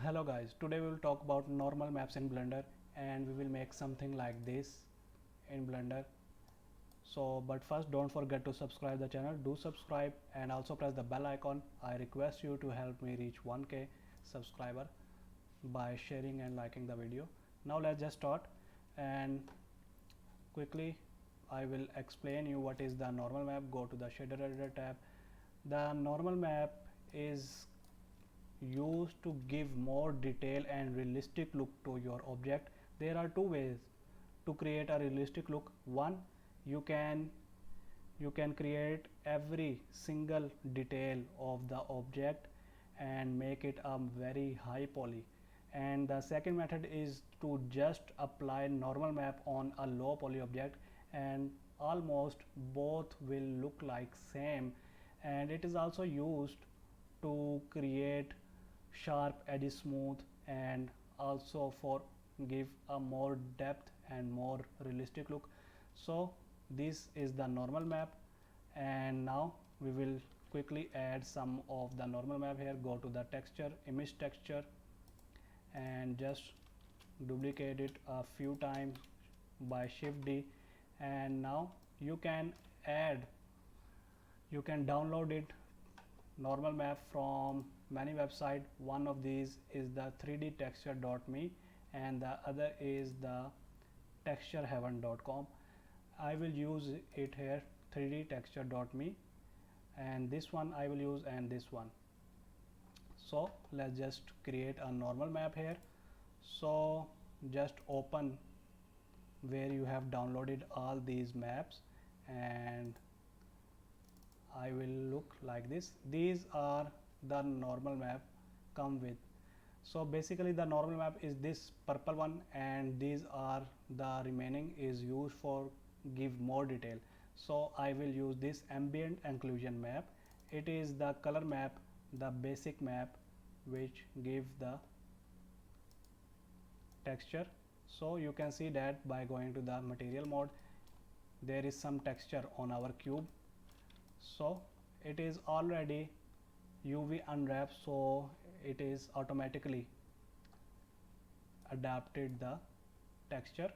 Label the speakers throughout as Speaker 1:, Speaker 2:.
Speaker 1: Hello guys, today we will talk about normal maps in Blender and we will make something like this in Blender. But first don't forget to subscribe the channel, do subscribe and also press the bell icon. I request you to help me reach 1k subscriber by sharing and liking the video. Now let's just start and quickly I will explain you what is the normal map. Go to the shader editor tab. The normal map is used to give more detail and realistic look to your object. There are two ways to create a realistic look. One, you can create every single detail of the object and make it a very high poly, and the second method is to just apply normal map on a low poly object and almost both will look like same, and it is also used to create sharp edges smooth and also for give a more depth and more realistic look. So this is the normal map, and now we will quickly add some of the normal map here. Go to the texture, image texture, and just duplicate it a few times by shift D, and now you can download it normal map from many website. One of these is the 3D texture.me and the other is the textureheaven.com. I will use it here, 3D texture.me, and this one I will use, and this one. So let's just create a normal map here. So just open where you have downloaded all these maps and I will look like this. These are the normal map come with. So basically the normal map is this purple one, and these are the remaining is used for give more detail. So I will use this ambient occlusion map. It is the color map, the basic map which give the texture. So you can see that by going to the material mode there is some texture on our cube. So it is already UV unwrapped, so it is automatically adapted the texture,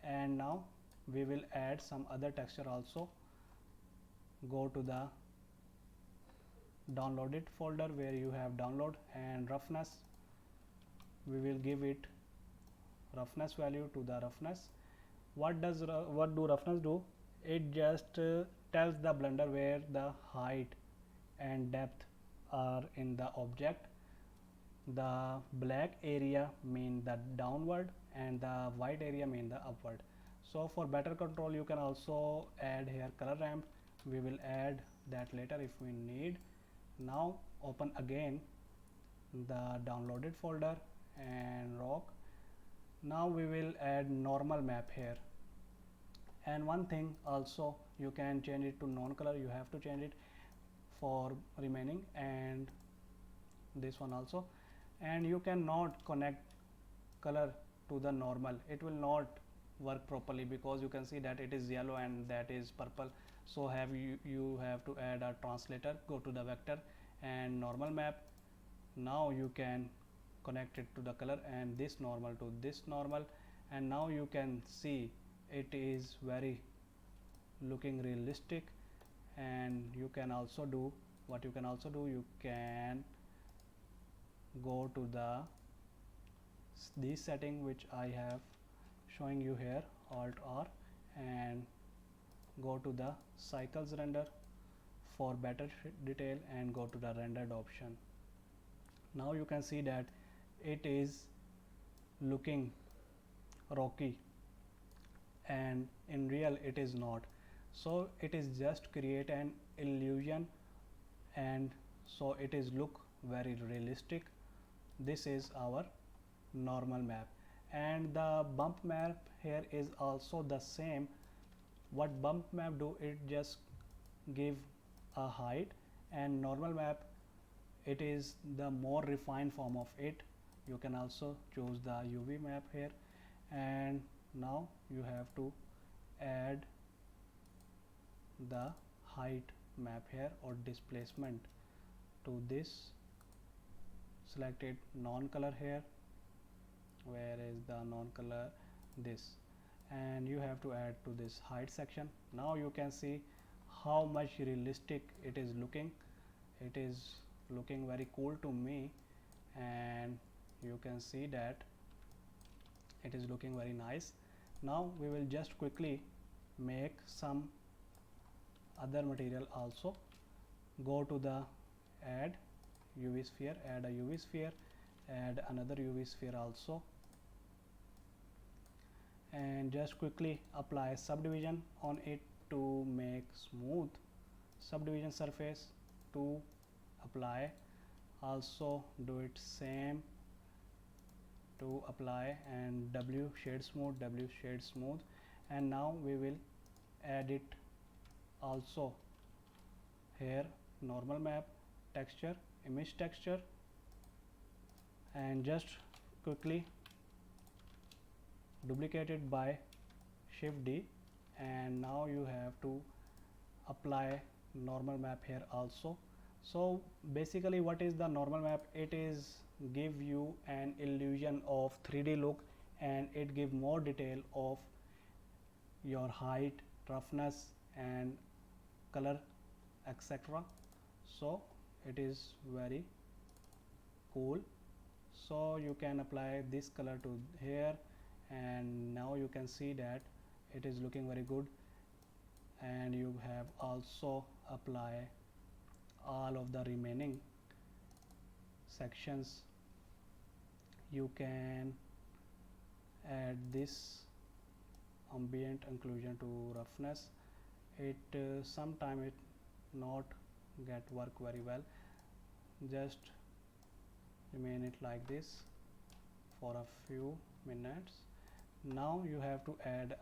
Speaker 1: and now we will add some other texture also. Go to the downloaded folder where you have download, and roughness, we will give it roughness value to the roughness. What do roughness do? It just tells the Blender where the height and depth are in the object. The black area mean the downward and the white area mean the upward. So for better control you can also add here color ramp. We will add that later if we need. Now open again the downloaded folder and rock. Now we will add normal map here, and one thing also, you can change it to non-color. You have to change it for remaining and this one also, and you cannot connect color to the normal. It will not work properly because you can see that it is yellow and that is purple. So you have to add a translator. Go to the vector and normal map. Now you can connect it to the color and this normal to this normal, and now you can see it is very looking realistic. And you can also do what you can also do, you can go to this setting which I have showing you here, Alt R, and go to the cycles render for better detail and go to the rendered option. Now you can see that it is looking rocky and in real it is not. So it is just create an illusion, and so it is look very realistic. This is our normal map, and the bump map here is also the same. What bump map do, it just give a height, and normal map, it is the more refined form of it. You can also choose the UV map here, and now you have to add the height map here or displacement to this selected non-color here. Where is the non-color? This. And you have to add to this height section. Now you can see how much realistic it is looking. It is looking very cool to me, and you can see that it is looking very nice. Now we will just quickly make some other material also. Go to the add UV sphere, add a UV sphere, add another UV sphere also, and just quickly apply subdivision on it to make smooth subdivision surface to apply. Also do it same to apply, and W shade smooth, and now we will add it also here. Normal map, texture, image texture, and just quickly duplicate it by Shift D, and now you have to apply normal map here also. So basically what is the normal map? It is give you an illusion of 3D look, and it give more detail of your height, roughness and color, etc. So it is very cool. So you can apply this color to here, and now you can see that it is looking very good. And you have also apply all of the remaining sections. You can add this ambient inclusion to roughness. It sometime it not get work very well. Just remain it like this for a few minutes. Now you have to add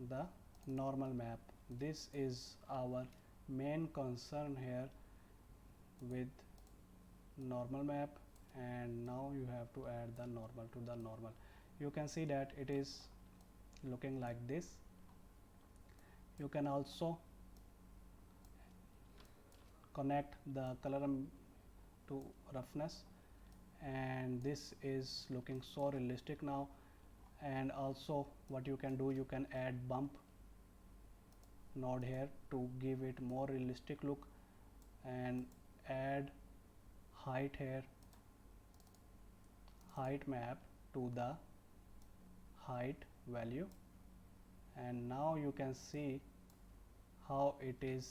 Speaker 1: the normal map. This is our main concern here with normal map, and now you have to add the normal to the normal. You can see that it is looking like this. You can also connect the color to roughness, and this is looking so realistic now. And also what you can do, you can add bump node here to give it more realistic look, and add height here, height map to the height value, and now you can see how it is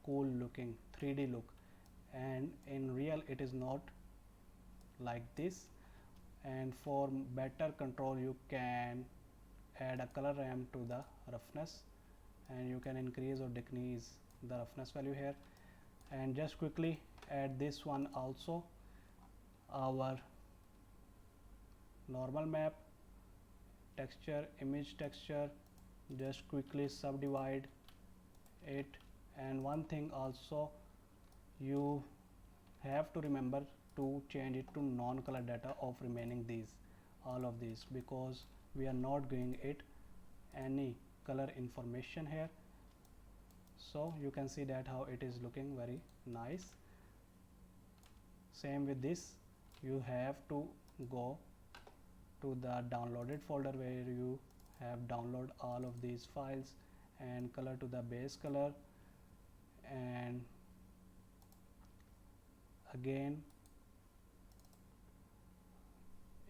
Speaker 1: cool looking 3D look. And in real it is not like this. And for better control you can add a color ramp to the roughness, and you can increase or decrease the roughness value here. And just quickly add this one also, our normal map, texture, image texture. Just quickly subdivide it. And one thing also, you have to remember to change it to non-color data of remaining these, all of these, because we are not giving it any color information here. So you can see that how it is looking very nice. Same with this, you have to go to the downloaded folder where you have download all of these files, and color to the base color. And again,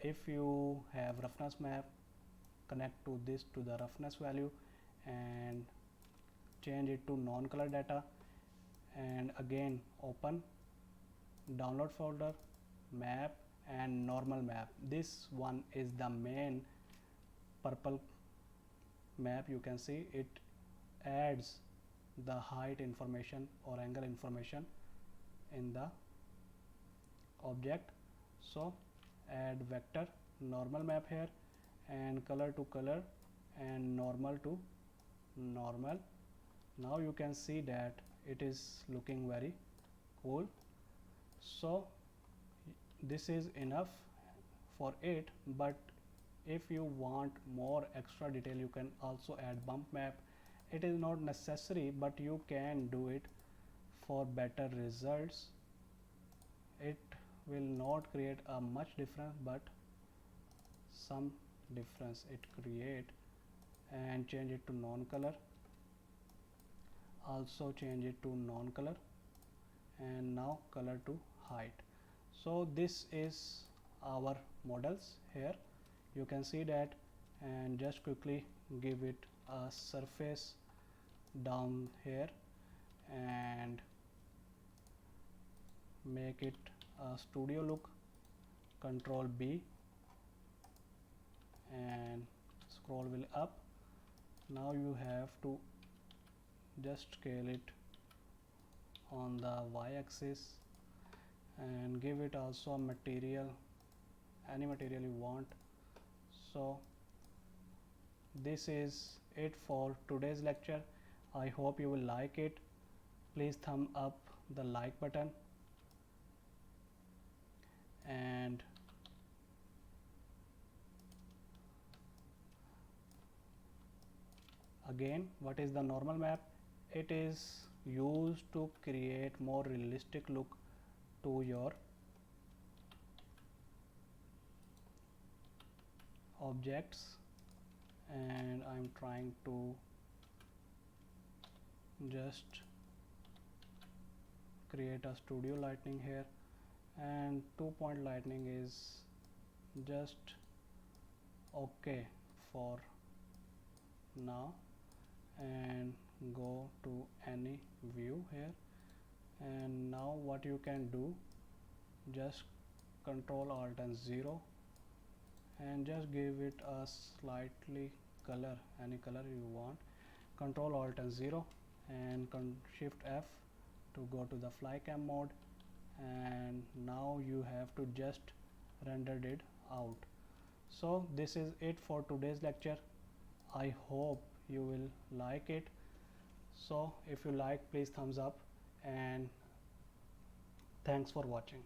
Speaker 1: if you have roughness map, connect to this to the roughness value and change it to non-color data. And again open download folder, map and normal map. This one is the main purple map. You can see it adds the height information or angle information in the object. So add vector normal map here, and color to color and normal to normal. Now you can see that it is looking very cool. So this is enough for it, but if you want more extra detail you can also add bump map. It is not necessary, but you can do it for better results. It will not create a much difference, but some difference it create. And change it to non-color, also change it to non-color, and now color to height. So this is our models here, you can see that. And just quickly give it a surface down here and make it a studio look. Control B and scroll wheel up. Now you have to just scale it on the y-axis and give it also a material, any material you want. So this is it for today's lecture. I hope you will like it. Please thumb up the like button, and again, what is the normal map? It is used to create more realistic look to your objects. And I'm trying to just create a studio lightning here, and 2-point lightning is just okay for now. And go to any view here, and now what you can do, just Control Alt and 0 and just give it a slightly color, any color you want. Control Alt and 0 and Shift F to go to the fly cam mode, and now you have to just render it out. So this is it for today's lecture. I hope you will like it. So if you like, please thumbs up, and thanks for watching.